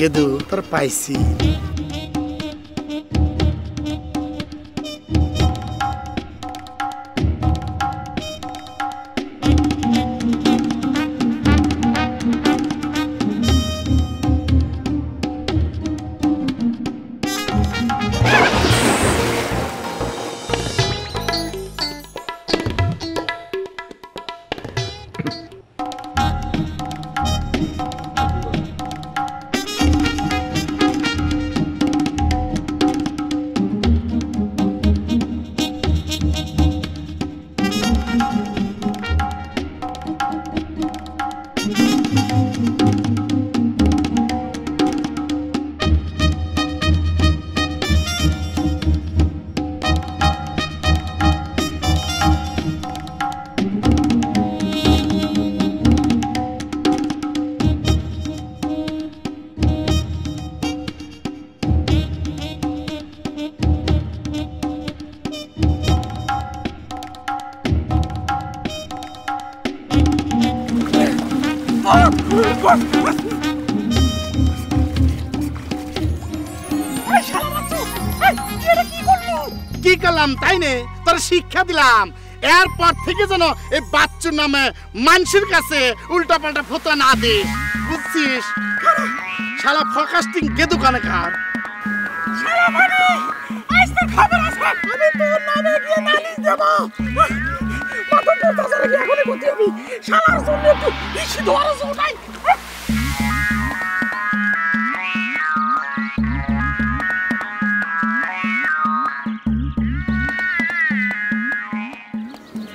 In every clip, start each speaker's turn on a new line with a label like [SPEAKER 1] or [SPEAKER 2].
[SPEAKER 1] গেদু তোর পাইছি। কি করলাম তাই নে, তোর শিক্ষা দিলাম। এরপর থেকে যেন এই বাচ্চুর নামে মানুষের কাছে উল্টা পাল্টা ফতোয়া না দে, বুঝছিস? শালা ফোকাস্টিং গেদু কানেকার। আমি তোর নামে গিয়ে নালিশ দেব। এখনই করতে হবে। শালার জন্য একটু বেশি ধরা নাই।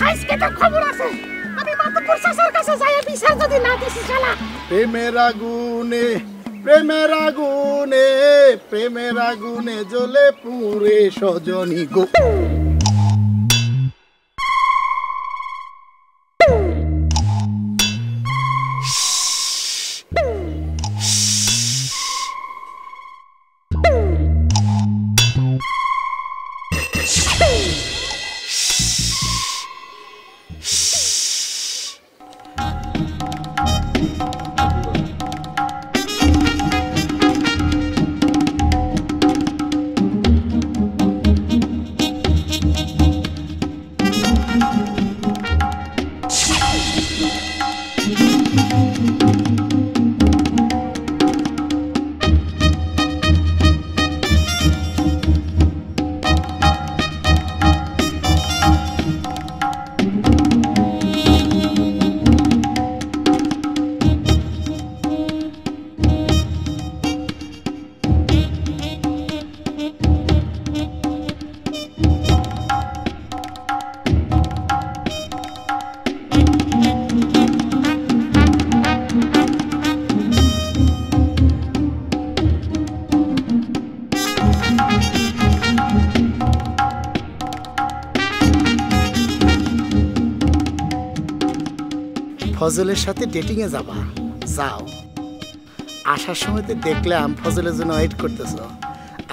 [SPEAKER 1] আজকে তো খবর আছে, আমি মাতব্বর চাচার কাছে যাই বিচার যদি না দিছি শালা। প্রেমের আগুনে প্রেমের আগুনে প্রেমের আগুনে জ্বলে পুরে সজনী গো। ফজলের সাথে ডেটিং এ যাবা, যাও। আসার সময় তো দেখলাম ফজলের জন্য ওয়েট করতেছ।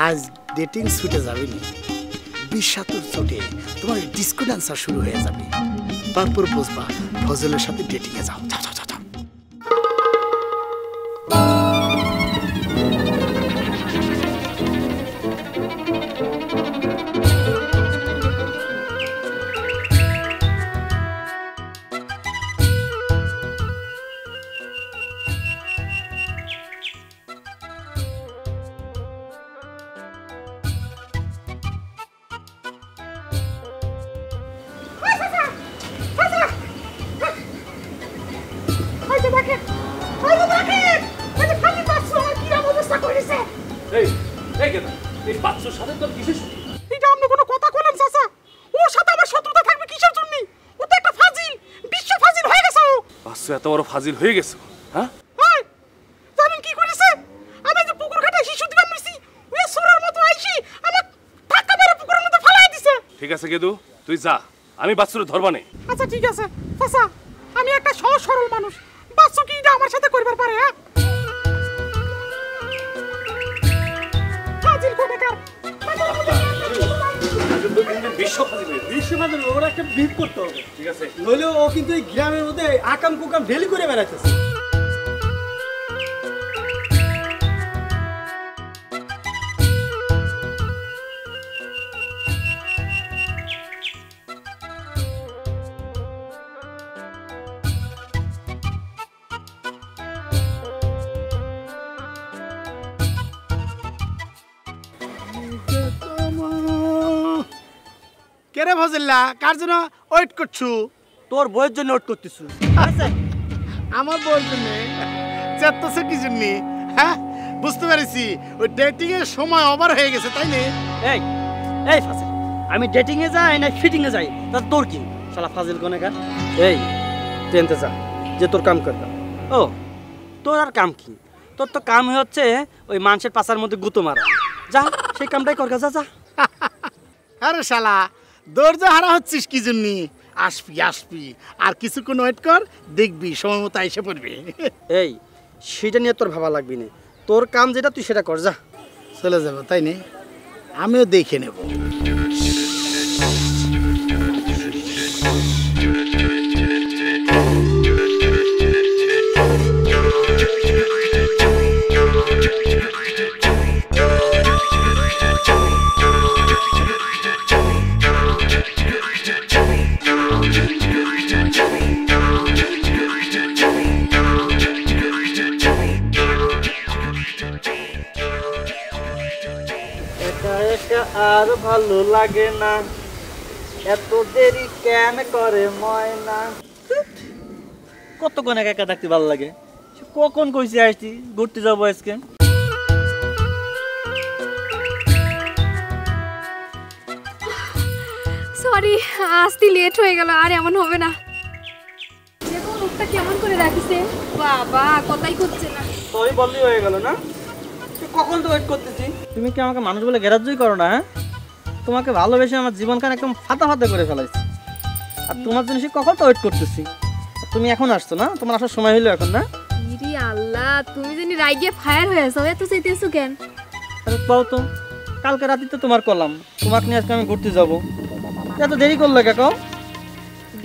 [SPEAKER 1] আজ ডেটিং ছুটে যাবে নি, 20 ছুটে তোমার ডিস্কো ডান্সার শুরু হয়ে যাবে। তারপর বুঝবা ফজলের সাথে ডেটিং এ যাও। যাও যাও যাও।
[SPEAKER 2] এত বড় ফাজিল হয়ে গেছে, হ্যাঁ?
[SPEAKER 1] জানেন কি করেছে? আমি যে পুকুর ঘাটে শিশু দিলাম মিছি, ওই সুরের মতো আইছি আমার ধাক্কা মেরে পুকুরের মধ্যে ফেলাই দিছে।
[SPEAKER 2] ঠিক আছে গেদু, তুই যা, আমি বাচ্চুরে ধরবা নেই।
[SPEAKER 1] আচ্ছা ঠিক আছে চাচা, আমি একটা সহজ সরল মানুষ, বাচ্চু কি এটা আমার সাথে করবার পারে? হ্যাঁ, ফাজিল কোথাকার।
[SPEAKER 3] ওরা একটা বিট করতে হবে, ঠিক আছে? নইলে ও কিন্তু এই গ্রামের মধ্যে আকাম কুকাম ডেলি করে বেড়াইতেছে।
[SPEAKER 1] কেরে ফজল্লা কার জন্য ওয়েট করছু?
[SPEAKER 3] তোর বইয়ের জন্য ওয়েট করতেছ।
[SPEAKER 1] আমার বউর জন্য চেত্তছে কি জন্য? হ্যাঁ বুঝতে পেরেছি, ওই ডেটিং এর সময় ওভার হয়ে গেছে তাই না?
[SPEAKER 3] এই এই ফাজিল, আমি ডেটিং এ যাই না ফিটিং এ যাই তা তোর কি? শালা ফাজিল কোনেকার। এই ট্রেনতে যা, যে তোর কাম করবা। ও তোর আর কাম কি? তোর তো কাম হচ্ছে ওই মানুষের পাছার মধ্যে গুঁতো মারা। যা সেই কামটাই কর, যা যা।
[SPEAKER 1] আরে শালা দৌড় হারা হচ্ছিস কি জন্য? আসবি আসবি, আর কিছুক্ষণ ওয়েট কর, দেখবি সময় মতো এসে পড়বে।
[SPEAKER 3] এই সেটা নিয়ে তোর ভাবা লাগবি না, তোর কাম যেটা তুই সেটা কর, যা।
[SPEAKER 1] চলে যাবো তাই না? আমিও দেখে নেব।
[SPEAKER 3] আর ভালো লাগে না, এত দেরি কেন করে ময়না। কতক্ষণ একা একা থাকতে ভালো লাগে। কখন কইছি আসছি ঘুরতে যাবো আজকে।
[SPEAKER 4] সরি আসতে লেট হয়ে গেল, আর এমন হবে না। দেখো মুখটা কেমন করে রাখিছে, বাবা কথাই করছে না।
[SPEAKER 3] সরি বললেই হয়ে গেল না? কখন তো ওয়েট করতেছি। তুমি কি আমাকে মানুষ বলে গ্যারাজই করো না? তোমাকে ভালোবেসে আমার জীবনখান একদম ফাটা ফাটা করে ফেলাইছি, আর তোমার জন্য কখন তো ওয়েট করতেছি। তুমি এখন আসছো না? তোমার আসার সময় হইলো এখন না?
[SPEAKER 4] ইরি আল্লাহ, তুমি জানি রাইগে ফায়ার হয়ে যাও, এত চাইতেছো কেন?
[SPEAKER 3] আরে পাও তো, কালকে রাতে তো তোমার কলাম তোমাকে নিয়ে আজকে আমি ঘুরতে যাবো, এত দেরি করলে কে কও?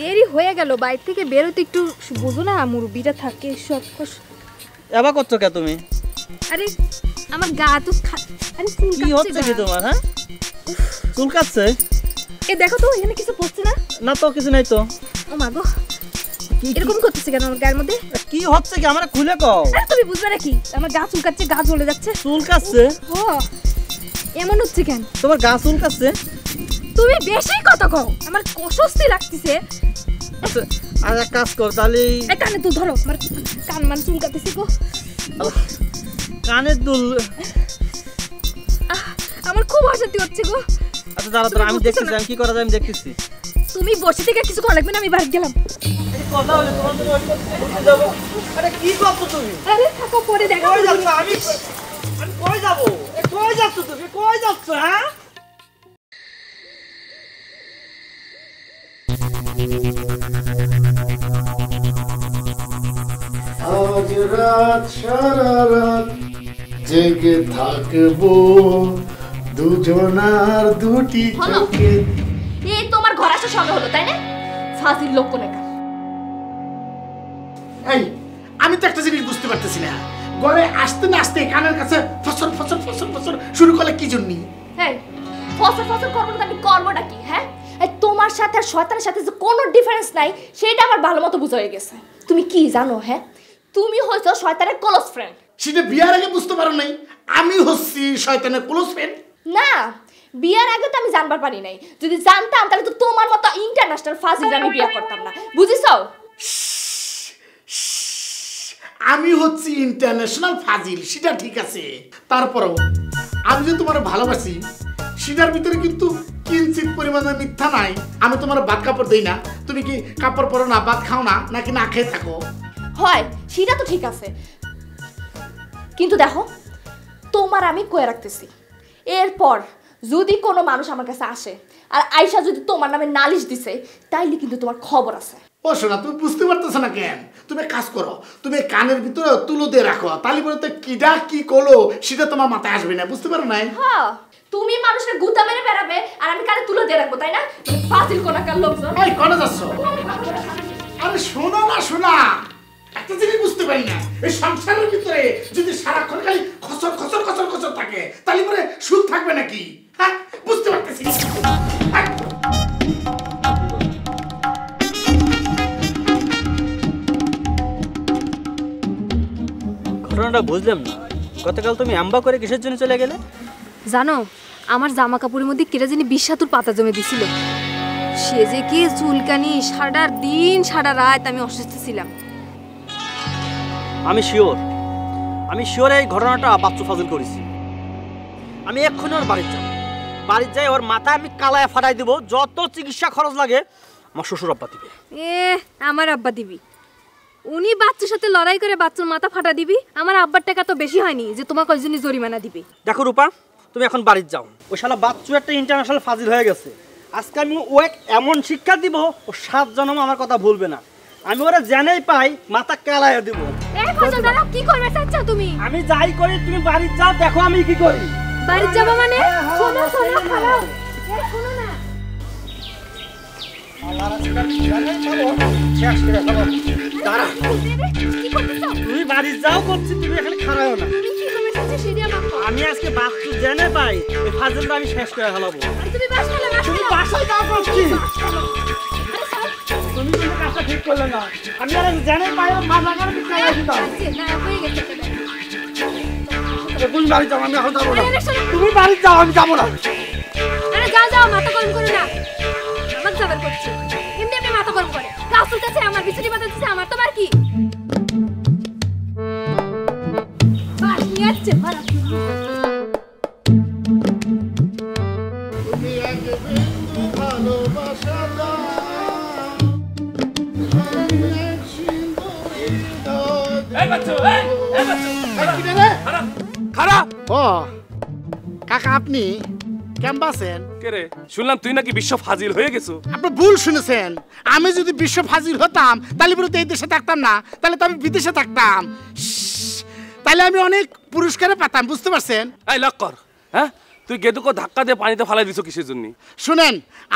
[SPEAKER 4] দেরি হয়ে গেল, বাইরে থেকে বেরোতে একটু বুঝো না, মুরব্বিটা থাকে সব।
[SPEAKER 3] এবার করছো কে তুমি?
[SPEAKER 4] আরে আমার গা তো আরে
[SPEAKER 3] কি হচ্ছে কি তোমার? হ্যাঁ চুল কাটছে?
[SPEAKER 4] এ দেখো তো এখানে কিছু পড়ছে না?
[SPEAKER 3] না তো কিছু নাই তো।
[SPEAKER 4] ও মা গো, এরকম করতেছে কেন আমার গায়ের মধ্যে?
[SPEAKER 3] কি হচ্ছে কি আমার খুলে কও।
[SPEAKER 4] আরে তুমি বুঝবে নাকি আমার গা চুলকাচ্ছে, গা জ্বলে যাচ্ছে।
[SPEAKER 3] চুলকাচ্ছে?
[SPEAKER 4] ও এমন হচ্ছে কেন?
[SPEAKER 3] তোমার গা চুলকাচ্ছে?
[SPEAKER 4] তুমি বেশি কথা কও, আমার অস্বস্তি লাগতেছে।
[SPEAKER 3] আচ্ছা আর এক কাজ কর তাহলে,
[SPEAKER 4] এই কানে তো ধরো, আমার কান মান চুলকাতেছে গো।
[SPEAKER 3] কানের দুল।
[SPEAKER 4] আমার খুব অশান্তি হচ্ছে গো।
[SPEAKER 3] আচ্ছা দাঁড়া তোরা, আমি দেখতেছি আমি কি করা যায়, আমি দেখতেছি।
[SPEAKER 4] তুমি বসে থেকে কিছু করা লাগবে না, আমি বাইরে গেলাম।
[SPEAKER 3] কথা হলো তোমার জন্য ওয়েট করতে যাব। আরে কি করছো তুমি?
[SPEAKER 4] আরে থাকো, পরে দেখা
[SPEAKER 3] কই
[SPEAKER 4] যাবে।
[SPEAKER 3] যাচ্ছ? আমি কই যাব? কই যাচ্ছ তুমি? কই যাচ্ছ? হ্যাঁ
[SPEAKER 1] আজ রাত সারা রাত জেগে থাকবো দুজনার দুটি চোখে।
[SPEAKER 5] এই তোমার ঘর আসা সময় হলো তাই না? ফাজিল লোক কোনেকা।
[SPEAKER 1] এই আমি তো একটা জিনিস বুঝতে পারতেছি না, ঘরে আসতে না আসতে কানের কাছে ফসর ফসর ফসর ফসর শুরু করলে কি জন্য?
[SPEAKER 5] হ্যাঁ ফসর ফসর করবো না, আমি করবোটা কি? হ্যাঁ এই তোমার সাথে আর শয়তানের সাথে যে কোনো ডিফারেন্স নাই সেটা আমার ভালো মতো বোঝা হয়ে গেছে। তুমি কি জানো? হ্যাঁ তুমি হয়তো শয়তানের ক্লোজ ফ্রেন্ড।
[SPEAKER 1] সেটা বিয়ার আগে বুঝতে পারো নাই আমি হচ্ছি শয়তানের ক্লোজ ফ্রেন্ড?
[SPEAKER 5] না বিয়ার আগে তো আমি জানবার পারি নাই, যদি জানতাম তাহলে তো তোমার মতো ইন্টারন্যাশনাল ফাজিল আমি বিয়ে করতাম না, বুঝিছো?
[SPEAKER 1] আমি হচ্ছি ইন্টারন্যাশনাল ফাজিল সেটা ঠিক আছে, তারপরেও আমি যে তোমার ভালোবাসি সেটার ভিতরে কিন্তু কিঞ্চিত পরিমাণে মিথ্যা নাই। আমি তোমার ভাত কাপড় দেই না, তুমি কি কাপড় পরো না, ভাত খাও না, নাকি না খেয়ে থাকো?
[SPEAKER 5] হয় সেটা তো ঠিক আছে, কিন্তু দেখো তোমার আমি কয়ে রাখতেছি, এরপর যদি কোনো মানুষ আমার কাছে আসে আর আয়শা যদি তোমার নামে নালিশ দিছে তাইলে কিন্তু তোমার খবর আছে।
[SPEAKER 1] ও শোনা, তুমি বুঝতে পারতেছো না কেন? তুমি কাজ করো, তুমি কানের ভিতরে তুলো দিয়ে রাখো, তাহলে পরে তো কিডা কি করলো সেটা তোমার মাথায় আসবে না, বুঝতে পারো না?
[SPEAKER 5] হ্যাঁ তুমি মানুষের গুতা মেরে বেড়াবে আর আমি কানে তুলে দিয়ে রাখবো তাই না? ফাজিল কোনাকার লোকজন।
[SPEAKER 1] এই কোনে যাচ্ছ? আরে শোনো না শোনা, একটা জিনিস বুঝতে পারি না, এই সংসারের ভিতরে যদি সারাক্ষণ খালি খসর খসর খসর খসর থাকে তাহলে পরে সুখ থাকবে নাকি? হ্যাঁ বুঝতে পারতেছি না।
[SPEAKER 3] ঘটনাটা বুঝলাম না, গতকাল তুমি আম্বা করে কিসের জন্য চলে গেলে?
[SPEAKER 4] জানো আমার জামা কাপড়ের মধ্যে কেটে জানি 20 পাতা জমে দিছিল। সে যে কি চুলকানি, সারা দিন সারা রাত আমি অসুস্থ ছিলাম।
[SPEAKER 3] আমি শিওর এই ঘটনাটা বাচ্চু ফাজিল করেছি। আমি এক্ষুনি ওর বাড়িতে যাই ওর মাথা আমি কালায় ফাটাই দেবো, যত চিকিৎসা খরচ লাগে আমার শ্বশুর আব্বা দিবে।
[SPEAKER 4] আমার আব্বা দিবি? উনি বাচ্চার সাথে লড়াই করে বাচ্চার মাথা ফাটা দিবি? আমার আব্বার টাকা তো বেশি হয়নি যে তোমাকে ওই জন্য জরিমানা দিবি।
[SPEAKER 3] দেখো রূপা, তুমি এখন বাড়িতে যাও। ওই শালা বাচ্চু একটা ইন্টারন্যাশনাল ফাজিল হয়ে গেছে। আজকে আমি ও এমন শিক্ষা দিব, ও 7 জন্ম আমার কথা ভুলবে না। আমি ওরা জেনেই পাই মাথা কালায় দেবো।
[SPEAKER 4] কি করবে চাচ্ছা তুমি?
[SPEAKER 3] আমি যাই করি তুমি বাড়িতে যাও, দেখো আমি কি করি।
[SPEAKER 4] বাড়িতে যাবো মানে? শোনো শোনো খারাপ, শোনো না।
[SPEAKER 3] তুমি বাড়ি যাও করছি, তুমি এখানে খারাও না। আমি আজকে বাচ্চু জেনে পাই এই ফাজিলটা আমি শেষ করে ফেলাবো। তুমি বাসায় যাও করছি, তুমি কিন্তু কাজটা ঠিক করলে না। আমি আর জেনে পাই মাথা করে বিছানা দিতাম। তুমি বাড়ি যাও, আমি এখন যাবো না। তুমি বাড়ি যাও, আমি যাবো না।
[SPEAKER 4] আরে যাও যাও, মাথা গরম করো না। আমার যাবার করছি এমনি এমনি মাথা গরম করে। গাছ চলতেছে আমার, বিছুটি বাঁধাচ্ছে আমার, তোমার কি? বাস নিয়ে আসছে ভাড়া।
[SPEAKER 1] ও কাকা, আপনি কেমন আছেন?
[SPEAKER 2] কে রে? শুনলাম তুই নাকি বিশ্ব ফাজিল হয়ে গেছো।
[SPEAKER 1] আপনি ভুল শুনেছেন। আমি যদি বিশ্ব ফাজিল হতাম তাহলে পুরো এই দেশে থাকতাম না, তাহলে তো আমি বিদেশে থাকতাম। তাহলে আমি অনেক পুরস্কারে পেতাম, বুঝতে পারছেন?
[SPEAKER 2] এই লক কর, হ্যাঁ? তুই গেদুকে ধাক্কা দিয়ে পানিতে ফালাই দিছো কিসের জন্য?
[SPEAKER 1] শুনেন,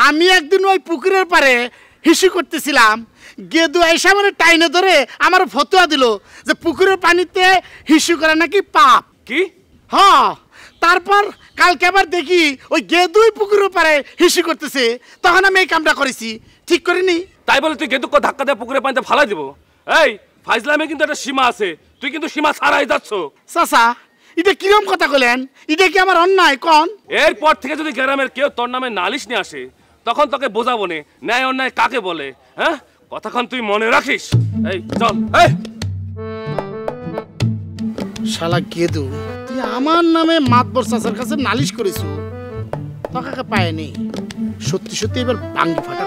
[SPEAKER 1] আমি একদিন ওই পুকুরের পারে হিসু করতেছিলাম, গেদু আইসা মানে টাইনে ধরে আমার ফতোয়া দিল যে পুকুরের পানিতে হিসু করা নাকি পাপ।
[SPEAKER 2] কি?
[SPEAKER 1] হ্যাঁ, তারপর কালকে আবার দেখি ওই গেদুই পুকুরের পারে হিসু করতেছে, তখন আমি এই কামটা করেছি। ঠিক করিনি?
[SPEAKER 2] তাই বলে তুই গেদুকে ধাক্কা দিয়ে পুকুরে পানিতে ফালাই দিব? এই ফাইজলামে কিন্তু একটা সীমা আছে, তুই কিন্তু সীমা ছাড়াই যাচ্ছ।
[SPEAKER 1] চাচা, এটা কিরম কথা বলেন? এটা কি আমার অন্যায় কন?
[SPEAKER 2] এরপর থেকে যদি গ্রামের কেউ তোর নামে নালিশ নিয়ে আসে, তখন তোকে বোঝাবো নে ন্যায় অন্যায় কাকে বলে। হ্যাঁ, কথাক্ষণ তুই মনে রাখিস। এই চল। এই
[SPEAKER 1] শালা গেদু, তুই আমার নামে মাতবর চাচার কাছে নালিশ করেছো, তোকে পায়নি। সত্যি সত্যি এবার ভাঙ্গি ফাটা।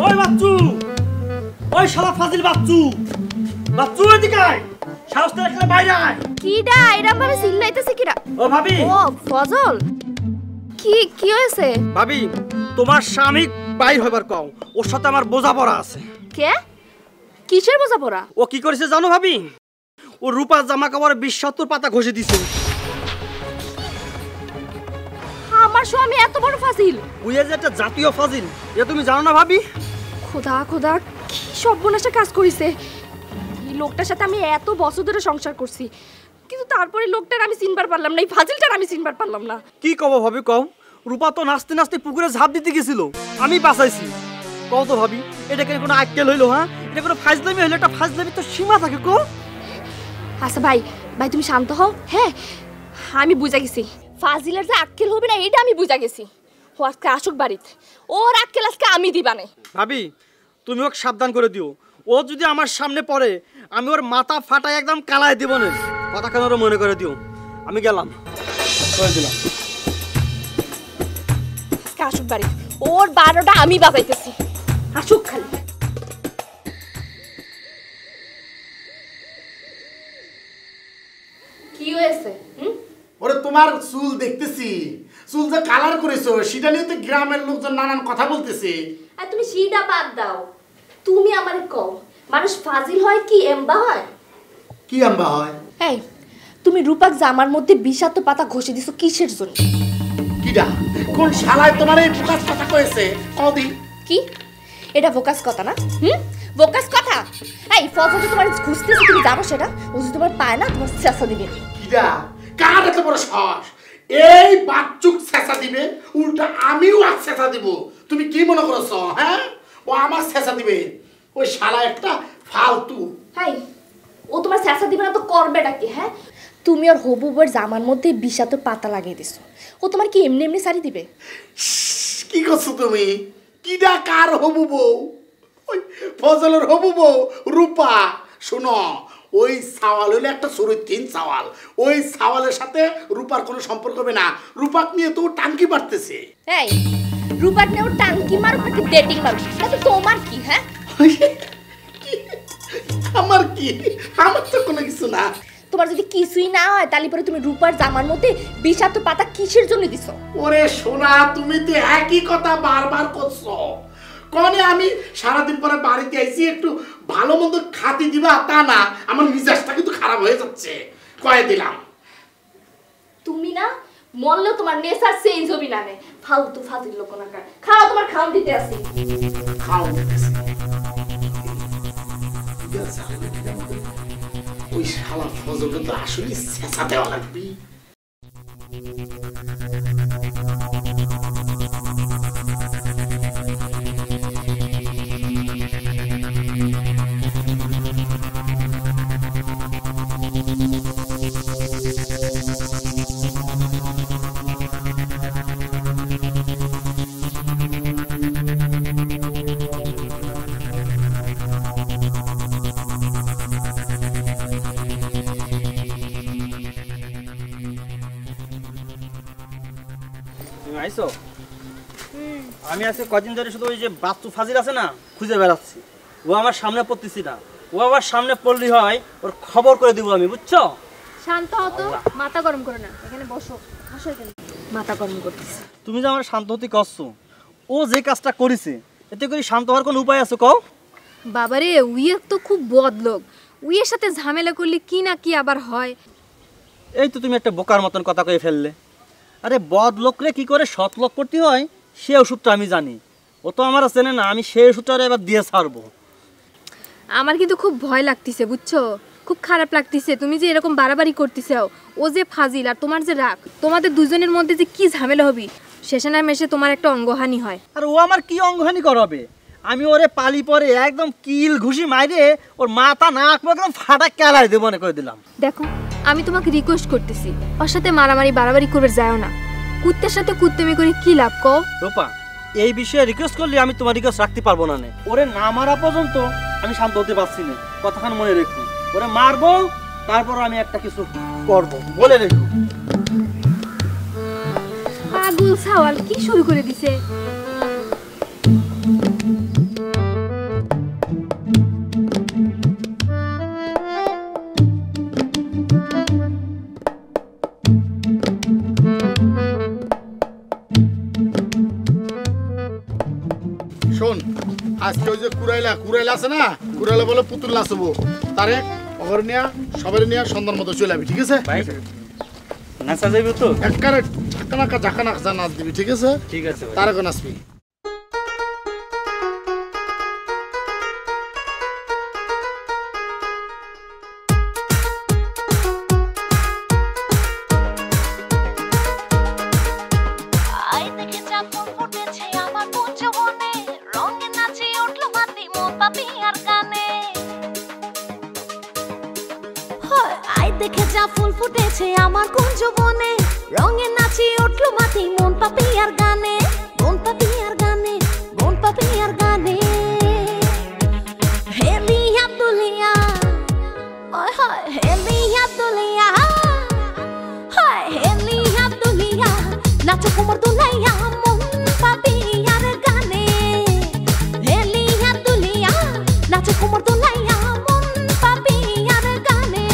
[SPEAKER 3] ওই বাচ্চু, ওই শালা ফাজিল বাচ্চু, বাচ্চু এদিকে আয়, সাহস করে এখানে বাইরে আয়।
[SPEAKER 5] কিডা এরকম ভাবে চিল্লাইতেছে কিডা?
[SPEAKER 3] ও ভাবি।
[SPEAKER 5] ও ফজল, কি হয়েছে?
[SPEAKER 3] ভাবি, তোমার স্বামী বাইর হইবার কও, ওর সাথে আমার বোঝাপড়া আছে।
[SPEAKER 5] কে? কিসের বোঝাপড়া?
[SPEAKER 3] ও কি করেছে জানো ভাবি? ও রূপার জামা কাপড়ে 20-70 পাতা ঘষে দিছে।
[SPEAKER 5] আমার স্বামী এত বড় ফাজিল?
[SPEAKER 3] ওই যে একটা জাতীয় ফাজিল, এটা তুমি জানো না ভাবি?
[SPEAKER 5] খোদা খোদা, কি সর্বনাশা কাজ করেছে। এই লোকটার সাথে আমি এত বছর ধরে সংসার করছি, কিন্তু তারপরে লোকটার আমি চিনবার পারলাম না, এই ফাজিলটার আমি চিনবার পারলাম না।
[SPEAKER 3] কি কব ভাবি কও? রূপা তো নাচতে নাচতে পুকুরে ঝাঁপ দিতে গেছিল, আমি বাঁচাইছি। কও তো ভাবি, এটা কেন কোনো আক্কেল হইলো? হ্যাঁ, এটা কোনো ফাজলামি হইলো? একটা ফাজলামি তো সীমা থাকে। কো
[SPEAKER 5] আচ্ছা ভাই, তুমি শান্ত হও। হ্যাঁ, আমি বুঝা গেছি ফাজিলের যে আক্কেল হবে না, এটা আমি বুঝা গেছি। ও আজকে আসুক বাড়িতে, ওর আক্কেল আজকে আমি দিবানে।
[SPEAKER 3] ভাবি, তুমি ওকে সাবধান করে দিও। ও যদি আমার সামনে পড়ে, আমি ওর মাথা ফাটাই একদম কালায় দিব না। কথা কেন ওরা মনে করে দিও। আমি গেলাম, করে দিলাম।
[SPEAKER 5] আসুক বাড়ি, ওর 12টা আমি বাজাইতেছি। আসুক খালি। কি হয়েছে?
[SPEAKER 1] ওরে তোমার চুল দেখতেছি, চুল যে কালার করেছো সেটা নিয়ে তো গ্রামের লোকজন নানান কথা বলতেছে।
[SPEAKER 5] আর তুমি সেটা বাদ দাও, তুমি আমারে কও, মানুষ ফাজিল হয় কি এমবা হয়?
[SPEAKER 1] কি এমবা হয়?
[SPEAKER 5] এই, তুমি রূপাক জামার মধ্যে বিষাক্ত পাতা ঘষে দিছো কিসের জন্য?
[SPEAKER 1] কিডা? কোন শালায় তোমার এই ফোকাস কথা কইছে? কদি
[SPEAKER 5] কি এটা ফোকাস কথা না? ফোকাস কথা? এই ফজল তো তোমার ঘুষতেছে, তুমি জানো সেটা? ও যদি তোমার পায় না, তোমার চেঁচা দিবে।
[SPEAKER 1] কিডা? কার এত বড় সাহস? এই বাচ্চুক চেঁচা দিবে, উল্টা আমিও আর চেঁচা দিব। তুমি কি মনে করছো? হ্যাঁ, ও আমার চেঁচা দিবে? ওই শালা একটা ফালতু।
[SPEAKER 5] হাই, ও তোমার চেঁচা দিবে না তো করবেটা কি? হ্যাঁ, তুমি ওর হবু বউয়ের জামার মধ্যে বিষাক্ত পাতা লাগিয়ে দিছো। ও তোমার কি এমনি এমনি শাড়ি দিবে?
[SPEAKER 1] কি করছো তুমি? কিডা কার হবু বউ? ওই ফজলের হবু বউ রূপা। শোনো, ওই সাওয়াল হইলে একটা চরিত্রহীন সাওয়াল। ওই সাওয়ালের সাথে রূপার কোনো সম্পর্ক হবে না। রূপাক নিয়ে তো টাঙ্কি মারতেছে।
[SPEAKER 5] এই রূপার নিয়ে ওর টাঙ্কি মারুক নাকি ডেটিং মারুক, তাতে তোমার কি? হ্যাঁ
[SPEAKER 1] আমার কি? আমার তো কোনো কিছু না।
[SPEAKER 5] তোমার যদি কিছুই না হয় তাহলে পরে তুমি রূপার জামার মধ্যে বিষাক্ত পাতা কিসের জন্য দিছো?
[SPEAKER 1] ওরে সোনা, তুমি তো একই কথা বারবার করছো। কনে আমি সারাদিন পরে বাড়িতে আইছি, একটু ভালো মন্দ খাতি দিবা তা না, আমার মিজাজটা কিন্তু খারাপ হয়ে যাচ্ছে। কয়ে দিলাম
[SPEAKER 5] তুমি না মরলেও তোমার নেশার চেঞ্জ হবি না। ফালতু ফাজিল লোক না। খাও, তোমার খাওন দিতে আসি।
[SPEAKER 1] খাও ওই শালা ফজলকে তো আসলে ছেঁচা দেওয়া লাগবে।
[SPEAKER 3] আইসো? আমি আজকে কদিন ধরে শুধু ওই যে বাস্তু ফাজিল আছে না খুঁজে বেড়াচ্ছি। ও আমার সামনে পড়তেছি না, ও আমার সামনে পড়লি হয় ওর খবর করে দিব আমি, বুঝছো?
[SPEAKER 4] শান্ত হও তো, মাথা গরম করো না, এখানে বসো। বসো এখানে, মাথা গরম করতেছি।
[SPEAKER 3] তুমি যে আমার শান্ত হতে করছো, ও যে কাজটা করেছে এতে করে শান্ত হওয়ার কোনো উপায় আছে কও?
[SPEAKER 4] বাবারে, উইয়ে তো খুব বদলোক। উইয়ের সাথে ঝামেলা করলে কি না কি আবার হয়।
[SPEAKER 3] এই তো তুমি একটা বোকার মতন কথা কয়ে ফেললে। আরে বদ লোকরে কি করে সৎ লোক করতে হয় সে ওষুধটা আমি জানি। ও তো আমার চেনে না, আমি সেই ওষুধটা এবার দিয়ে ছাড়বো।
[SPEAKER 4] আমার কিন্তু খুব ভয় লাগতেছে, বুঝছো? খুব খারাপ লাগতেছে তুমি যে এরকম বাড়াবাড়ি করতেছো। ও যে ফাজিল আর তোমার যে রাগ, তোমাদের দুজনের মধ্যে যে কি ঝামেলা হবে শেষে না মেশে তোমার একটা অঙ্গহানি হয়।
[SPEAKER 3] আর ও আমার কি অঙ্গহানি করাবে? আমি ওরে পালি পরে একদম কিল ঘুষি মাইরে ওর মাথা নাক একদম ফাটা কেলাই দেবো মনে করে দিলাম।
[SPEAKER 4] দেখো, আমি তোমাকে রিকোয়েস্ট করতেছি, ওর সাথে মারামারি বাড়াবাড়ি করবে যাও না। কুত্তের সাথে কুত্তেমি করে কি লাভ কও?
[SPEAKER 3] রূপা, এই বিষয়ে রিকোয়েস্ট করলে আমি তোমার রিকোয়েস্ট রাখতে পারবো না। ওরে না মারা পর্যন্ত আমি শান্ত হতে পারছি না। কথাখান মনে রেখো, ওরে মারবো তারপর আমি একটা কিছু করবো, বলে রেখো।
[SPEAKER 4] পাগল সাওয়াল কি শুরু করে দিছে?
[SPEAKER 1] শোন, আজকে ওই যে কুড়াইলা আছে না, কুড়াইলা বলে পুতুল নাচবো। তারে অগর নিয়া সবার নিয়া সন্ধ্যার মতো চলে যাবি, ঠিক আছে?
[SPEAKER 3] নাচা যাবে তো?
[SPEAKER 1] একবারে ঝাঁকানাকা ঝাঁকানাকা নাচ দিবি, ঠিক আছে?
[SPEAKER 3] ঠিক আছে।
[SPEAKER 1] তারে নাচবি।
[SPEAKER 6] দেখে যা ফুল ফুটেছে আমার কুঞ্জ বনে, রঙে নাচি উঠলো মাতি মন পাপি আর গানে, মন পাপি আর গানে, মন পাপি আর গানে। হেলিয়া দুলিয়া, ওয় হয় হেলিয়া দুলিয়া, হয় হেলিয়া দুলিয়া, নাচো কোমর দুলাইয়া মন পাপি আর গানে। হেলিয়া দুলিয়া, নাচো কোমর দুলাইয়া মন পাপি আর গানে।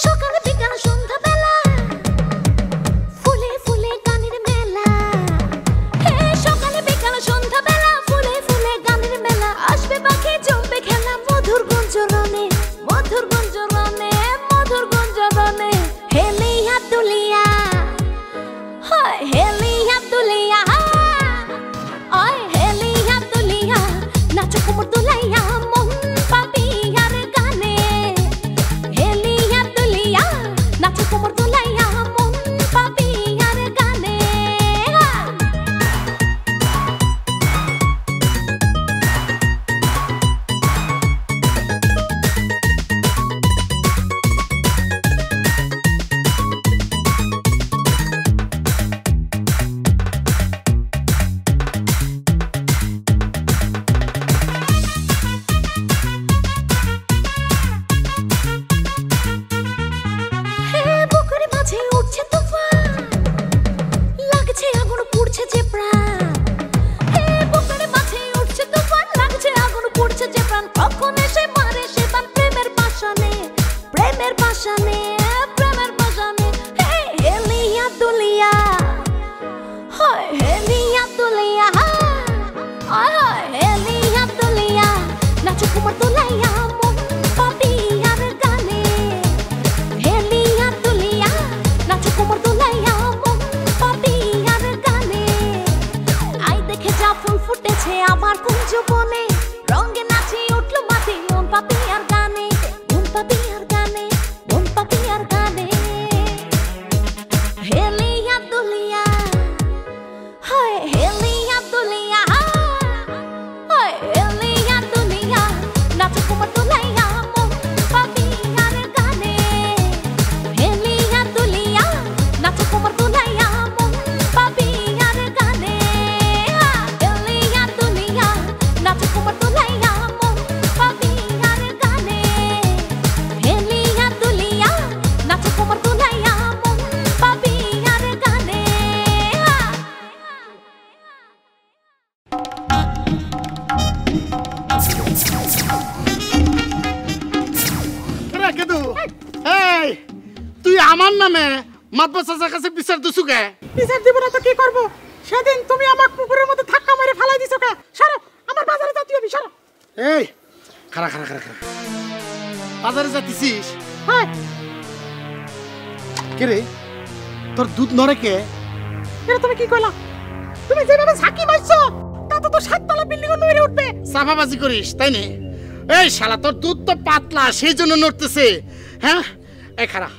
[SPEAKER 6] সকালে
[SPEAKER 1] আমার নামে মাতবা চাচার কাছে বিচার দিছু কে?
[SPEAKER 7] বিচার দিব না তো কি করব? সেদিন তুমি আমাকে পুকুরের মধ্যে ধাক্কা মেরে ফেলাই দিছো কে? সরো, আমার বাজারে যেতে হবে, সরো।
[SPEAKER 1] এই খারা খারা খারা খারা, বাজারে যাচ্ছিস?
[SPEAKER 7] হ্যাঁ।
[SPEAKER 1] কে রে, তোর দুধ নড়ে কে?
[SPEAKER 7] এটা তুমি কি কইলা? তুমি যেভাবে ঝাঁকি মারছো তাতে তো 7 তলা বিল্ডিং নড়ে উঠবে।
[SPEAKER 1] সাফাবাজি করিস তাই না? এই শালা তোর দুধ তো পাতলা, সেই জন্য নড়তেছে। হ্যাঁ, এই খারা,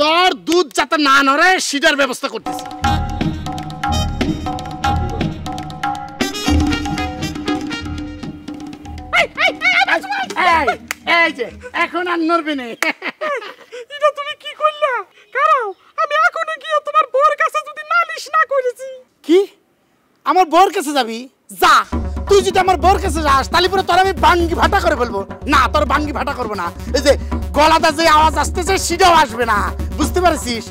[SPEAKER 1] তোর দুধ যাতে না নড়ে সেটার ব্যবস্থা করতেছি। এই যে এখন আর নড়বে না।
[SPEAKER 7] এটা তুমি কি করলা? কারণ আমি এখনই গিয়ে তোমার বউর কাছে যদি নালিশ না করেছি।
[SPEAKER 1] কি আমার বউর কাছে যাবি? যা, তুই যদি আমার বউর কাছে যাস তাহলে পুরো তোর আমি বাঙ্গি ভাটা করে ফেলবো। না, তোর বাঙ্গি ভাটা করবো না। এই যে গলাটা যে আওয়াজ আসতেছে সেটাও আসবে না, বুঝতে পারছিস?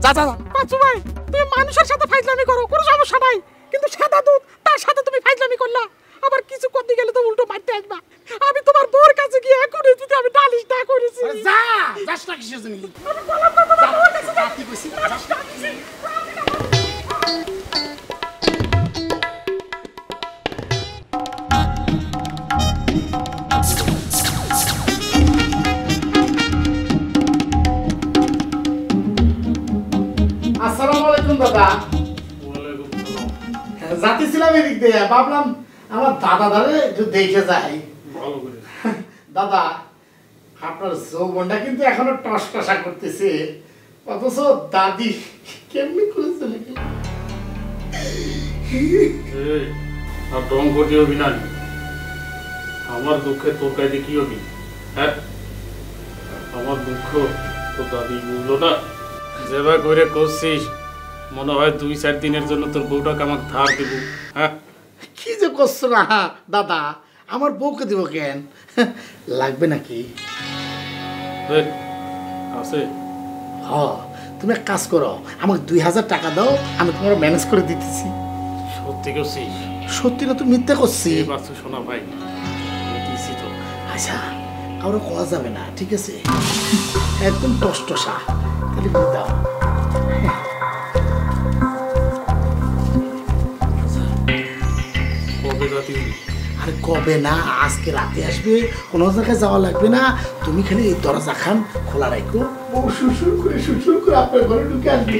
[SPEAKER 1] যা যা যা।
[SPEAKER 7] পাঁচু ভাই, তুমি মানুষের সাথে ফাইজলামি করো, কোনো সমস্যা নাই, কিন্তু সাদা দুধ তার সাথে তুমি ফাইজলামি করলা। আবার কিছু করতে গেলে তো উল্টো মারতে আসবা। আমি তোমার বউর কাছে গিয়ে এখনই যদি আমি নালিশ না করেছি।
[SPEAKER 1] যা, যাস না কিসের জন্য?
[SPEAKER 7] আমি বললাম না তোমার বউর কাছে যা।
[SPEAKER 1] কি কইছিস?
[SPEAKER 7] নালিশ না করেছি।
[SPEAKER 1] আসসালামু আলাইকুম দাদা। যাচ্ছিলাম এদিক দিয়ে, ভাবলাম আমার দাদা দারে একটু দেখে যাই। দাদা, আপনার যৌবনটা কিন্তু এখনো টসটসা করতেছে, অথচ দাদি কেমনি করে চলে গেল।
[SPEAKER 8] আর ডং করতে হবি না, আমার দুঃখে তোর কাছে কি হবি? হ্যাঁ, আমার দুঃখ তোর দাদি বুঝলো না। যেভাবে করে করছিস মনে হয় 2-4 দিনের জন্য তোর বউটাকে আমাকে ধার দেবো। হ্যাঁ,
[SPEAKER 1] কি যে করছো না দাদা, আমার বউকে দিব কেন? লাগবে নাকি?
[SPEAKER 8] আছে।
[SPEAKER 1] হ, তুমি এক কাজ করো, আমাকে 2000 টাকা দাও, আমি তোমার ম্যানেজ করে দিতেছি।
[SPEAKER 8] সত্যি করছিস?
[SPEAKER 1] সত্যি না তো মিথ্যা করছি?
[SPEAKER 8] বাচ্চা শোনা ভাই, আমি দিছি তো।
[SPEAKER 1] আচ্ছা, কারো কওয়া যাবে না, ঠিক আছে? একদম টসটসা, তাহলে দাও।
[SPEAKER 8] কবে রাতে?
[SPEAKER 1] আরে কবে না, আজকে রাতে আসবে, কোনো জায়গায় যাওয়া লাগবে না। তুমি খালি এই দরজা খান খোলা রাখো, ও শ্বশুর করে আপনার ঘরে ঢুকে আসবে।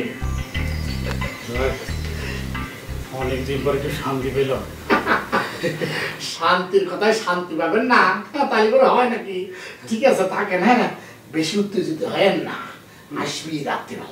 [SPEAKER 8] অনেকদিন পরে একটু শান্তি পেলাম।
[SPEAKER 1] শান্তির কথায় শান্তি পাবেন না, তাই করে হয় নাকি? ঠিক আছে, থাকেন। হ্যাঁ, বেশি উত্তেজিত হয় না, আসবি রাত্রিবেলা।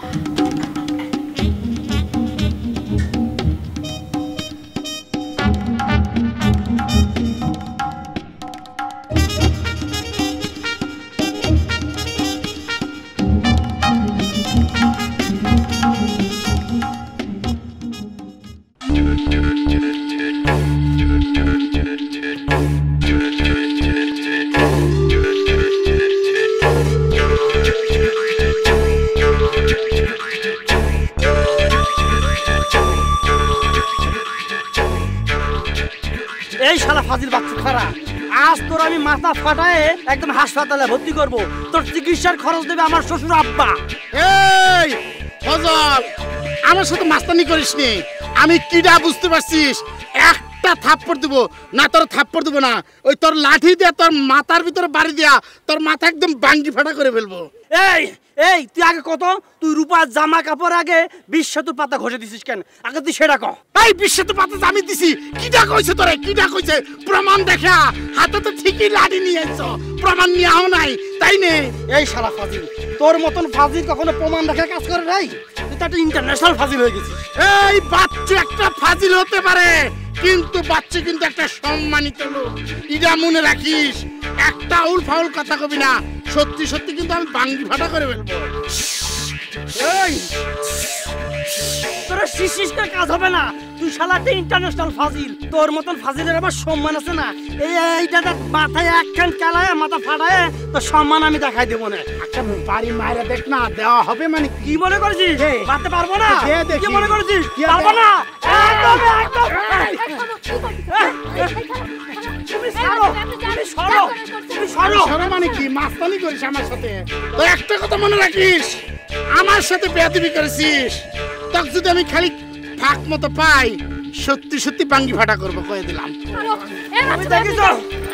[SPEAKER 3] এই শালা ফাজিল বাচ্চা খারা, আজ তোর আমি মাথা ফাটায় একদম হাসপাতালে ভর্তি করব। তোর চিকিৎসার খরচ দেবে আমার শ্বশুর আব্বা।
[SPEAKER 1] এই ফজল, আমার সাথে মাস্তানি করিস নি। আমি কিডা বুঝতে পারছিস? একটা থাপ্পড় দিব না, তোর থাপ্পড় দিব না, ওই তোর লাঠি দিয়ে তোর মাথার ভিতরে বাড়ি দিয়া তোর মাথা একদম বাঙ্গি ফাটা করে ফেলবো।
[SPEAKER 3] এই এই তুই আগে কত, তুই রূপার জামা কাপড় আগে 20 সেতুর পাতা ঘষে দিছিস কেন? আগে তুই সেটা কহ।
[SPEAKER 1] এই বিশ্বতে পাতা আমি দিছি, কিডা কইছে তোরে? কিডা কইছে? প্রমাণ দেখা, হাতে তো ঠিকই লাঠি নিয়ে আইছো, প্রমাণ নিয়াও নাই, তাই নে?
[SPEAKER 3] এই শালা ফাজিল, তোর মতন ফাজিল কখনো প্রমাণ দেখা কাজ করে নাই? তুই তো একটা ইন্টারন্যাশনাল ফাজিল হয়ে গেছিস।
[SPEAKER 1] এই বাচ্চা একটা ফাজিল হতে পারে, কিন্তু বাচ্চা কিন্তু একটা সম্মানিত লোক, এটা মনে রাখিস। একটা উল ফাউল কথা কবি না, সত্যি সত্যি কিন্তু আমি বাঙ্গি ফাটা করে ফেলবো।
[SPEAKER 3] এই তোর শিশিসটা কাজ হবে না, তুই শালা একটা ইন্টারন্যাশনাল ফাজিল। তোর মতন ফাজিলের আবার সম্মান আছে না? এইটা মাথায় একখান চালায় মাথা ফাটায় তোর সম্মান আমি দেখাই দেবো না।
[SPEAKER 1] একটা বাড়ি মায়েরা দেখ না, দেওয়া হবে মানে
[SPEAKER 3] কি মনে করছিস? মারতে পারবো না? কি মনে করছিস?
[SPEAKER 1] কি
[SPEAKER 3] পারবো না? একদম একদম। তুমি সরো, তুমি সরো, তুমি সরো।
[SPEAKER 1] সরো মানে কি? মাস্তানি করিস আমার সাথে? তো একটা কথা মনে রাখিস, আমার সাথে বেয়াদবি করেছিস, তখন যদি আমি খালি ফাঁক মতো পাই সত্যি সত্যি বাঙ্গি ফাটা করবো, কয়ে দিলাম।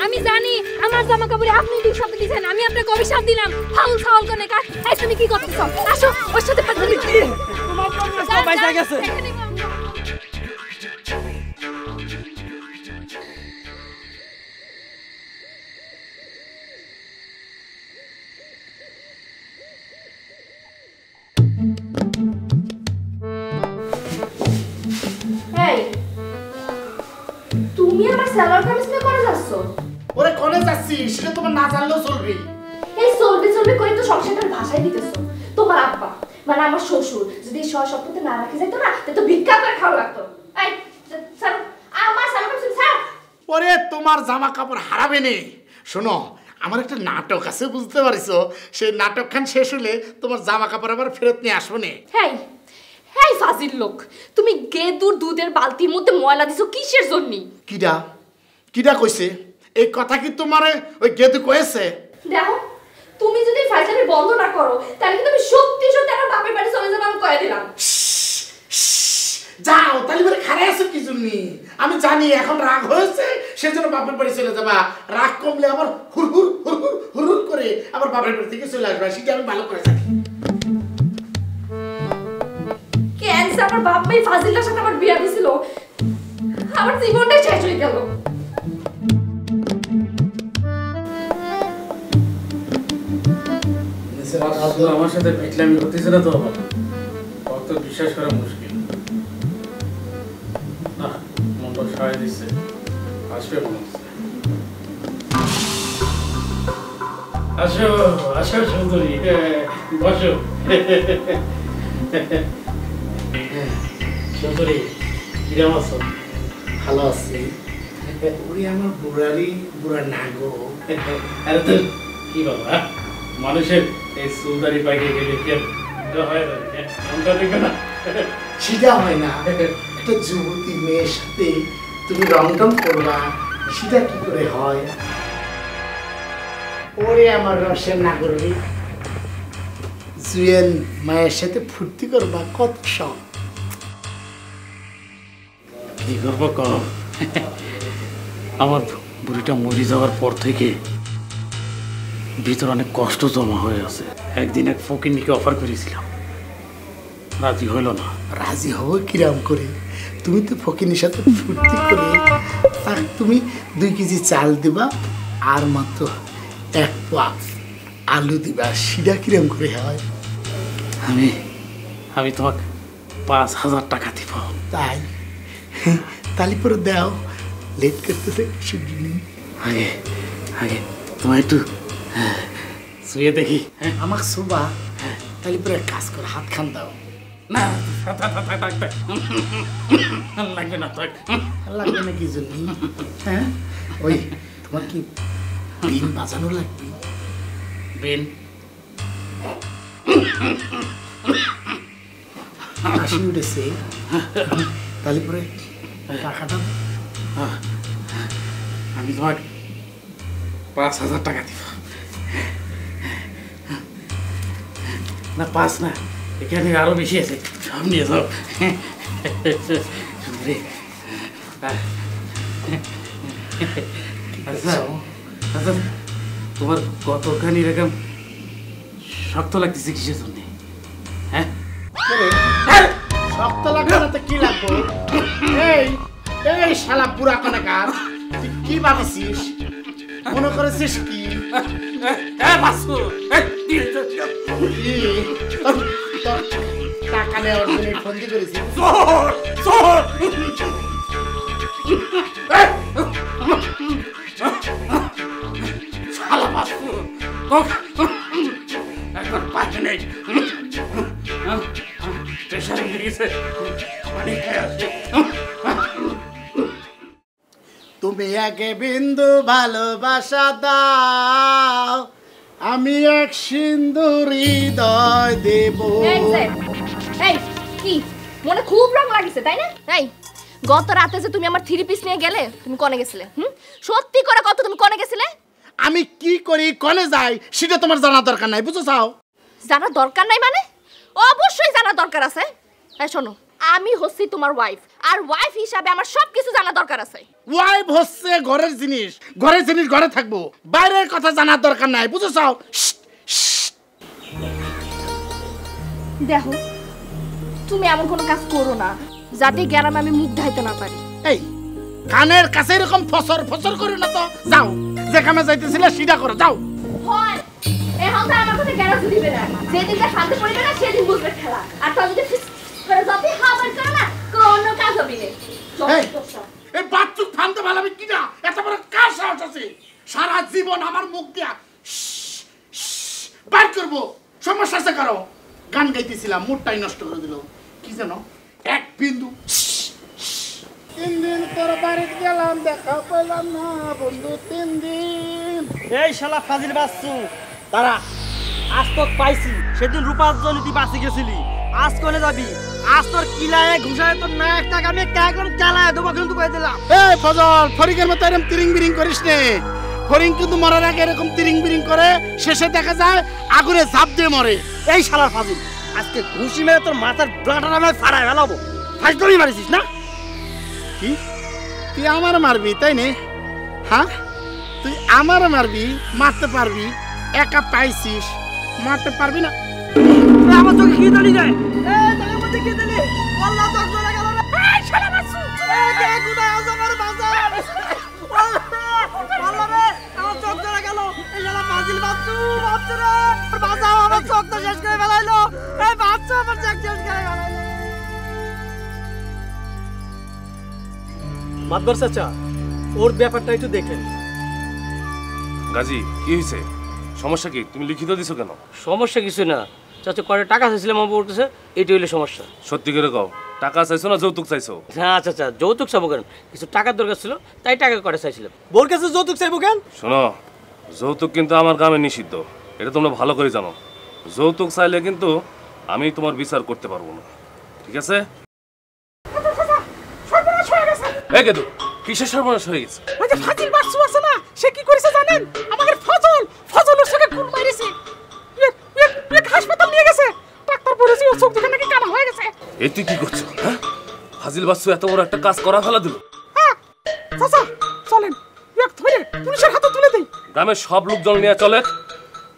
[SPEAKER 4] আমি জানি আমার জামা কাপড়ে আপনি অভিশাপ দিয়েছেন, আমি আপনাকে অভিশাপ দিলাম। ফাউল ফাউল কোনে কাট, এই তুমি কি করতেছ? আসো ওর সাথে পাঠাবি কি?
[SPEAKER 3] তোমার জন্য সব বাইসা গেছে।
[SPEAKER 5] তুমি আমার সালোয়ার কামিজ নিয়ে করে যাচ্ছ?
[SPEAKER 1] ওরে কোনে যাচ্ছি সেটা তোমার না জানলেও চলবে।
[SPEAKER 5] এই চলবে করে তো সংসারটার ভাষায় দিতেছো। তোমার আব্বা মানে আমার শ্বশুর যদি সব সপ্তাহে না রাখে যাইতো না, তাহলে তো ভিক্ষা করে খাওয়া লাগতো। এই স্যার আমার সালোয়ার কামিজ স্যার।
[SPEAKER 1] ওরে তোমার জামা কাপড় হারাবে নে। শোনো, আমার একটা নাটক আছে, বুঝতে পারিছো? সেই নাটকখান শেষ হলে তোমার জামা কাপড় আবার ফেরত নিয়ে আসবো নে।
[SPEAKER 5] হেই হেই ফাজিল লোক, তুমি গেদুর দুধের বালতির মধ্যে ময়লা দিছো কিসের জন্য?
[SPEAKER 1] কিডা কিডা কইছে এই কথা? কি তোমারে ওই গেদু কইছে?
[SPEAKER 5] দেখো তুমি যদি ফাইজলামি বন্ধ না করো তাহলে কিন্তু আমি সত্যি সত্যি আমার বাপের বাড়ি চলে যাবো, আমি কয়ে দিলাম।
[SPEAKER 1] যাও তাহলে বলে খারাপ আছো কি জন্য? আমি জানি এখন রাগ হয়েছে সেজন্য বাপের বাড়ি চলে যাবা। রাগ কমলে আবার হুর হুর হুর হুর হুর হুর করে আবার বাপের বাড়ি থেকে চলে আসবা, সেটা আমি ভালো করে জানি।
[SPEAKER 5] কেন আমার বাপ মাই ফাজিলটার সাথে আমার বিয়ে দিছিল, আমার জীবনটাই শেষ হয়ে গেল।
[SPEAKER 8] আমার সাথে পিটলামি করতেছে না তো, আমার কত বিশ্বাস করা মুশকিল। না মনটা সাড়ে দিচ্ছে, আসবে মনে হচ্ছে। আসো আসো সুন্দরী, বসো। সুন্দরী কিরম আছো?
[SPEAKER 1] ভালো আছি। ওরে আমার বুড়ারি বুড়া নাগো।
[SPEAKER 8] আরে তো কি বাবা, মানুষের এই সুন্দরী পাইকে গেলে কি হয় না? মনটা দেখবে না?
[SPEAKER 1] সেটা হয় না। একটা যুবতী মেয়ের সাথে তুমি রং টং করবা, সেটা কি করে হয়? ওরে আমার রসের নাগরিক, জুয়েল মায়ের সাথে ফুর্তি করবা, কত শখ।
[SPEAKER 8] কি করবো কম, আমার বুড়িটা মরে যাওয়ার পর থেকে ভিতরে অনেক কষ্ট জমা হয়ে আছে। একদিন এক ফকিরনিকে অফার করেছিলাম, রাজি হইল না।
[SPEAKER 1] রাজি হবো কিরাম করে? তুমি তো ফকিনের সাথে ফুর্তি করে আর তুমি 2 কেজি চাল দিবা আর মাত্র 1 পোয়া আলু দিবা, সেটা কিরাম করে হয়?
[SPEAKER 8] আমি তোমাকে 5,000 টাকা দিব।
[SPEAKER 1] তাই? তালি পরে দাও, লেট করতেছে কিছু দিন।
[SPEAKER 8] আগে আগে তোমার একটু শুয়ে দেখি।
[SPEAKER 1] আমাকে শোভা, তালি পরে কাজ করে হাত খান দাও।
[SPEAKER 8] না লাগবে না,
[SPEAKER 1] লাগবে না কি জন্য? হ্যাঁ ওই তোমার কি বিন বাজানো লাগবে?
[SPEAKER 8] বিন
[SPEAKER 1] হাসি উঠেছে, তালি পরে টাকাটা
[SPEAKER 8] আমি তোমাকে 5,000 টাকা দিব। না 5 না, এখানে আরো বেশি আছে, সব নিয়ে যাও। আচ্ছা আচ্ছা, তোমার কতখানি এরকম শক্ত লাগতেছে কিসের জন্য? হ্যাঁ
[SPEAKER 1] শক্ত লাগবে না তো কি লাগবে? এই এই শালা বুড়া কানাকার, তুই কি ভাবছিস? মনে করেছিস কি টাকা নেওয়ার জন্য ফন্দি করেছিস?
[SPEAKER 8] একবার পাশে নেই, প্রেশারে গিয়েছে, পানি খেয়ে আসছে।
[SPEAKER 1] তুমি একে বিন্দু ভালোবাসা দাও, আমি এক সিন্ধুর হৃদয় দেব।
[SPEAKER 5] এই কি মনে খুব রং লাগিছে তাই না? এই গত রাতে যে তুমি আমার 3 পিস নিয়ে গেলে, তুমি কোনে গেছিলে? সত্যি করে কত তুমি কোনে গেছিলে?
[SPEAKER 1] আমি কি করি কোনে যাই সেটা তোমার জানা দরকার নাই, বুঝছো? চাও
[SPEAKER 5] জানার দরকার নাই মানে? অবশ্যই জানার দরকার আছে। হ্যাঁ শোনো, আমি হচ্ছি তোমার ওয়াইফ, আর ওয়াইফ হিসাবে আমার সবকিছু জানার দরকার আছে।
[SPEAKER 1] ওয়াইফ হচ্ছে ঘরের জিনিস, ঘরের জিনিস ঘরে থাকবো, বাইরের কথা জানার দরকার নাই, বুঝছো?
[SPEAKER 5] দেখো, তুমি এমন কোনো কাজ করো না যাতে গ্রামে আমি মুখ ঢাইতে না পারি।
[SPEAKER 1] এই কানের কাছে এরকম ফসর ফসর করো না তো, যাও যেখানে যাইতেছিলে সেটা করো, যাও।
[SPEAKER 5] হয় এখন তো আমার কথা গ্যারান্টি দিবে না, যেদিনটা শান্তি পড়বে না সেদিন বুঝবে খেলা। আর তো যদি করে যাতে খাবার করে না কোনো কাজ হবে না।
[SPEAKER 1] এই বাচ্চুক ফানতে ভালো আমি কিনা এত বড় কাজ সাহস আছে, সারা জীবন আমার মুখ দিয়া বাইর করবো, সমস্যা আছে কারো? গান গাইতেছিলাম, মুডটাই নষ্ট করে দিল। কি জানো, এক বিন্দু 3 দিন তোর বাড়িতে গেলাম, দেখা পেলাম না বন্ধু 3 দিন।
[SPEAKER 3] এই শালা ফাজিল বাচ্চু, দাঁড়া, আজ তো পাইছি। সেদিন রূপার জন্য তুই বাঁচি গেছিলি, আজ কোনে যাবি? আজ তোর কিলায় ঘুষায় তোর না একটা আমি একদম চালায় দেবো কিন্তু কয়ে দিলাম।
[SPEAKER 1] এই ফজল, ফরিকের মতো এরকম তিরিং বিরিং করিস নে। ফরিং কিন্তু মরার আগে এরকম তিরিং বিরিং করে, শেষে দেখা যায় আগুনে ঝাঁপ দিয়ে মরে।
[SPEAKER 3] এই শালার ফাজিল, আজকে ঘুষি মেরে তোর মাথার ব্লাডার আমি ফাড়ায় ফেলাবো। ফাজলামি মারিছিস না?
[SPEAKER 1] কি তুই আমার মারবি তাই নে? হ্যাঁ, তুই আমার মারবি, মারতে পারবি, একা পাইছিস, মারতে পারবি না।
[SPEAKER 3] আমার চোখে কি দাঁড়িয়ে যায়? চোখের মধ্যে কি দিলি? আল্লাহ চোখ ধরে গেল রে। এই শালা বাচ্চু, কে কোথায় আছে আমার বাজার? আল্লাহ রে, আমার চোখ ধরে গেল। এই শালা ফাজিল বাচ্চু, বাচ্চু রে, বাঁচাও, আমার চোখ তো শেষ করে ফেলাইলো। এই বাচ্চু আমার চোখ শেষ করে ফেলাইলো। মাদবর চাচা, ওর ব্যাপারটা একটু দেখেন।
[SPEAKER 2] গাজী, কি হয়েছে? সমস্যা কি? তুমি লিখিত দিছো কেন?
[SPEAKER 3] সমস্যা কিছু না চাচা, করে টাকা চাইছিলাম আমার বউর কাছে, এইটাই হলো সমস্যা।
[SPEAKER 2] সত্যি করে কও, টাকা চাইছো না যৌতুক চাইছো?
[SPEAKER 3] হ্যাঁ চাচা, যৌতুক চাবো কেন, কিছু টাকার দরকার ছিল তাই টাকা করে চাইছিলাম। বউর কাছে যৌতুক চাইবো কেন?
[SPEAKER 2] শোনো, যৌতুক কিন্তু আমার গ্রামে নিষিদ্ধ, এটা তোমরা ভালো করে জানো। যৌতুক চাইলে কিন্তু আমি তোমার বিচার করতে পারবো না, ঠিক আছে? এই কেদু, কিসের সর্বনাশ হয়ে গেছে?
[SPEAKER 7] ওই যে ফাজিল বাচ্চু আছে না, সে কি করেছে জানেন? আমাদের ফজলের সঙ্গে গুল মারিছে, হাসপাতাল নিয়ে গেছে, ডাক্তার বলেছে ওর চোখ দুটো নাকি কানা হয়ে গেছে।
[SPEAKER 2] এই তুই কি করছো? হ্যাঁ, ফাজিল বাচ্চু এত বড় একটা কাজ করা ফেলা দিল।
[SPEAKER 7] হ্যাঁ চাচা, চলেন ধরে পুলিশের হাতে তুলে দেই।
[SPEAKER 2] গ্রামের সব লোকজন নিয়ে চলে,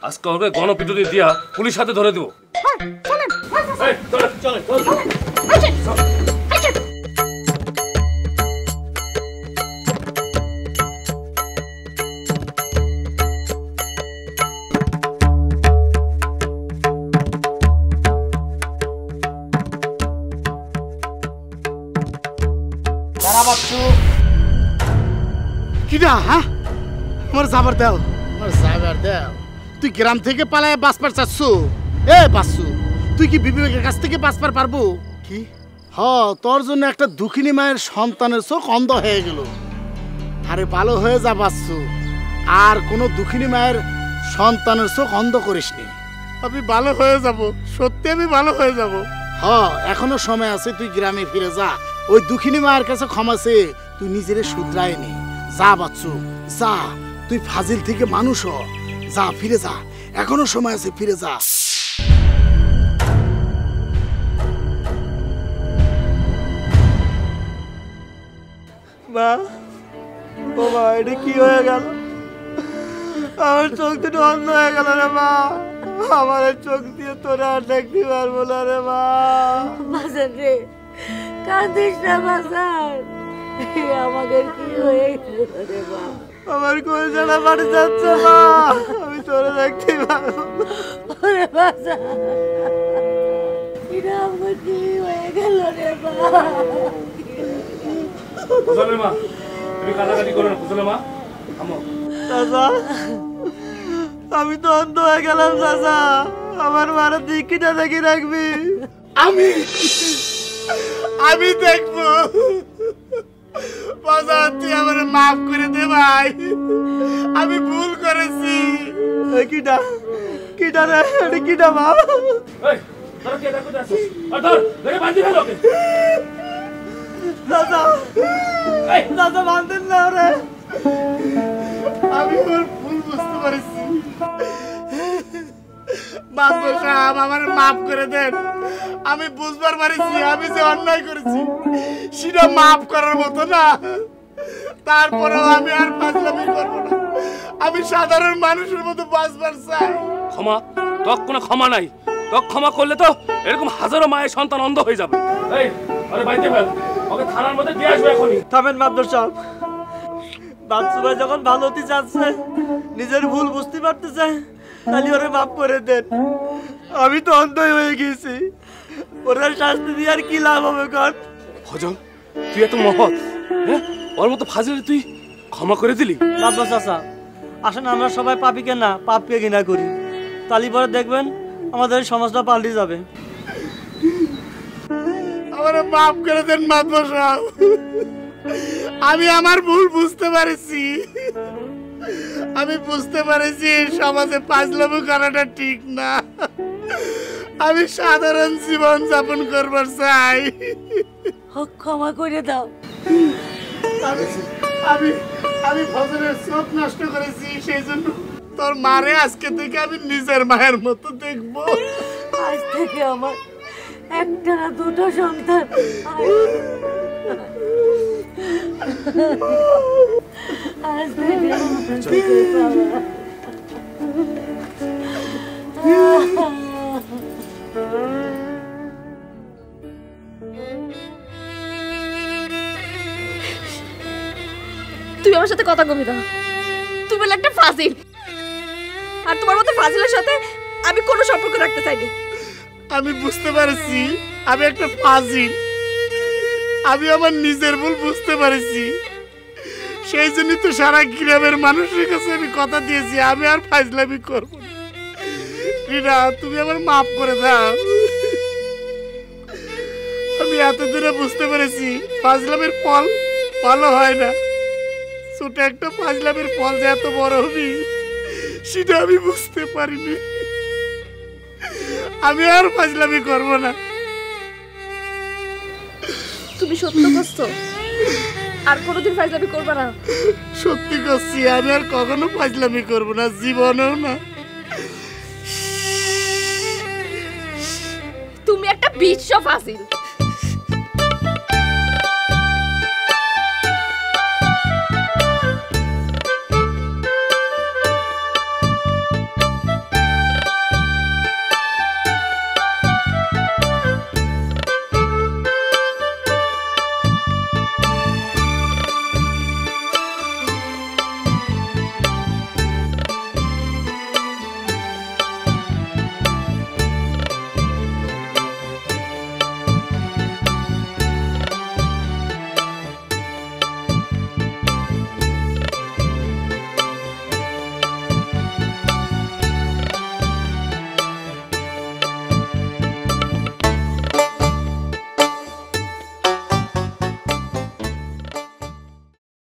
[SPEAKER 2] আজকে ওকে গণপিটুনি দিয়া পুলিশ হাতে ধরে দেবো।
[SPEAKER 7] হ্যাঁ চলেন,
[SPEAKER 2] এই চলে চলে চলে।
[SPEAKER 1] কিডা? হ্যাঁ, আমার যাবার দাও, আমার যাবার দাও। তুই গ্রাম থেকে পালায় বাঁচবার চাচ্ছ? এ বাচ্চু, তুই কি বিবেকের কাছ থেকে বাঁচবার পারবো? কি তোর জন্য একটা দুঃখিনী মায়ের সন্তানের চোখ অন্ধ হয়ে গেল। আরে ভালো হয়ে যা বাচ্চু, আর কোনো দুঃখিনী মায়ের সন্তানের চোখ অন্ধ করিস নি। আমি ভালো হয়ে যাব, সত্যি আমি ভালো হয়ে যাব। এখনো সময় আছে, তুই গ্রামে ফিরে যা, ওই দুঃখিনী মায়ের কাছে ক্ষমা চেয়ে তুই নিজেরে শুধরায় নি। যা বাচ্চু যা, তুই ফাজিল থেকে মানুষ হ, যা ফিরে যা, এখনো সময় আছে, ফিরে যা।
[SPEAKER 3] মা, ও মা, এটা কি হয়ে গেল? আমার চোখ দুটো অন্ধ হয়ে গেল রে মা। আমার চোখ দিয়ে তোরা আর দেখতে পারবো না রে মা।
[SPEAKER 6] বাজার রে, কাঁদিস না বাজার, আমাকে কি হয়ে গেল রে মা?
[SPEAKER 3] আমার কোন জানা বাড়ি যাচ্ছে মা, আমি তোরা দেখতে পারবো না।
[SPEAKER 6] ওরে বাজার, এটা আমার কি হয়ে গেল রে মা?
[SPEAKER 2] বুঝলে মা, তুমি কাটাকাটি করো না, বুঝলে মা? থামো।
[SPEAKER 3] চাচা, আমি তো অন্ধ হয়ে গেলাম চাচা, আমার মারা দিকটা দেখে রাখবি।
[SPEAKER 1] আমি দেখবো। বাজার, তুই আমার মাফ করে দে ভাই, আমি ভুল করেছি।
[SPEAKER 3] কিটা কিটা রে, এটা কিটা মা?
[SPEAKER 2] এই তোরা কে দেখো যাচ্ছিস? আর ধর, ধরে বাঁধি ফেলো ওকে।
[SPEAKER 3] দাদা, দাদা বাঁধেন না রে।
[SPEAKER 1] আমি ওর ভুল বুঝতে পারছি। মাতবর সাহেব আমার মাফ করে দেন। আমি বুঝবার পারিছি আমি যে অন্যায় করেছি সেটা মাফ করার মতো না। তারপরেও আমি আর ফাজলামি করবো না। আমি সাধারণ মানুষের মতো বাঁচবার চাই।
[SPEAKER 2] ক্ষমা? তোর কোনো ক্ষমা নাই। তোর ক্ষমা করলে তো এরকম হাজারো মায়ের সন্তান অন্ধ হয়ে যাবে। এই আরে বাইতে ফেল, ওকে থানার মধ্যে দিয়ে আসবে এখনই।
[SPEAKER 3] থামেন মাদ্দর সাহেব, বাচ্চু ভাই যখন ভালো হতে চাচ্ছে, নিজের ভুল বুঝতে পারতেছে, তাহলে ওরে মাফ করে দেন। আমি তো অন্ধই হয়ে গেছি, ওরা শাস্তি দিয়ে আর কি লাভ হবে কর?
[SPEAKER 2] ফজল তুই এত মহৎ, হ্যাঁ ওর মতো ফাজিল তুই ক্ষমা করে দিলি?
[SPEAKER 3] মাদ্দর চাচা আসেন আমরা সবাই পাপিকে না পাপকে ঘৃণা করি, তালি পরে দেখবেন আমাদের সমাজটা পাল্টে যাবে।
[SPEAKER 1] আমার মাফ করে দেন মাতবর সাহেব, আমি আমার ভুল বুঝতে পারছি। আমি বুঝতে পারছি সমাজে ফাজলামি করাটা ঠিক না। আমি সাধারণ জীবন যাপন করবার চাই।
[SPEAKER 6] ক্ষমা করে দাও।
[SPEAKER 1] আমি আমি ফজলের চোখ নষ্ট করেছি, সেই জন্য তোর মারে আজকে থেকে আমি নিজের মায়ের মতো দেখবো।
[SPEAKER 6] আজ থেকে আমার একটা না দুটো সন্তান। আজ থেকে
[SPEAKER 5] তুমি আমার সাথে কথা কবি দাও। তুমি বলে একটা ফাজিল, আর তোমার মতো ফাজিলের সাথে আমি কোনো সম্পর্ক রাখতে চাইনি।
[SPEAKER 1] আমি বুঝতে পারছি আমি একটা ফাজিল। আমি আমার নিজের ভুল বুঝতে পারছি, সেই জন্য তো সারা গ্রামের মানুষের কাছে আমি কথা দিয়েছি আমি আর ফাজলামি করব না। রিনা তুমি আমার মাফ করে দাও। আমি এতদিনে বুঝতে পেরেছি ফাজলামের ফল ভালো হয় না। ছোট একটা ফাজলামের ফল যে এত বড় হবি সেটা আমি বুঝতে পারিনি। আমি আর ফাজলামি করব না।
[SPEAKER 5] তুমি সত্য করছো, আর কোনোদিন ফাজলামি করবে না?
[SPEAKER 1] সত্যি করছি, আমি আর কখনো ফাজলামি করব না, জীবনেও না।
[SPEAKER 5] তুমি একটা বিশ্ব ফাজিল।